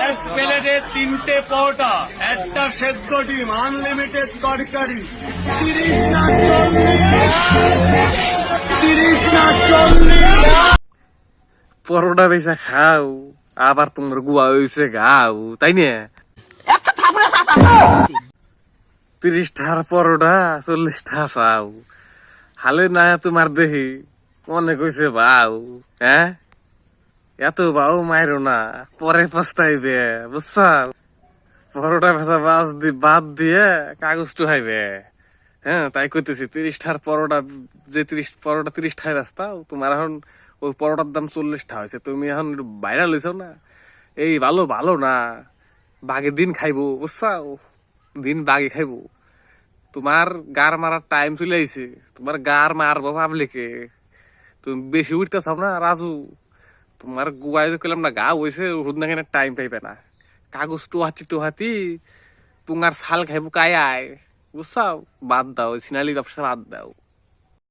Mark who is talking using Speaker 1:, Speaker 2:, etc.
Speaker 1: এক প্লেটে 3টে পরোটা, একটা সেদ্ধ ডিম, আনলিমিটেড তরকারি, 30 না 40।
Speaker 2: পরোটা বেচা খাও, আবার তোমার গুয়া হয়েছে গাও, তাই না? 30টার পরোটা 40টা চাও, হালে না তোমার দেহি মনে কইছে বাউ। হ্যাঁ, এত বাউ মাইরো না, পরে পস্তাইবে, বুঝছা? পরোটা ভেজা বাদ দিয়ে কাগজ টুহাইবে। হ্যাঁ, তাই কইতেছি 30টার পরোটা, যে 30টায় বেচতাও, তোমার এখন ওই পরোটার দাম 40টা হয়েছে। তুমি এখন বাইরে লইছো না, এই ভালো ভালো না, বাঘে দিন খাইবো, বুঝছাও? দিন বাঘে খাইবো। তোমার গার মারার টাইম চলে আইছে, তোমার গার মারবো পাবলিকে। তুমি বেশি উঠতেছাও না রাজু, তোমার গুয়াই কইলাম না গা হয়েছে, ওষুধ না টাইম পাইবে না। কাগজ টোহাতি পুঙ্গার ছাল খাইবো কায়, বুঝছাও? বাদ দাও, সিনালি ব্যবসা বাদ দাও।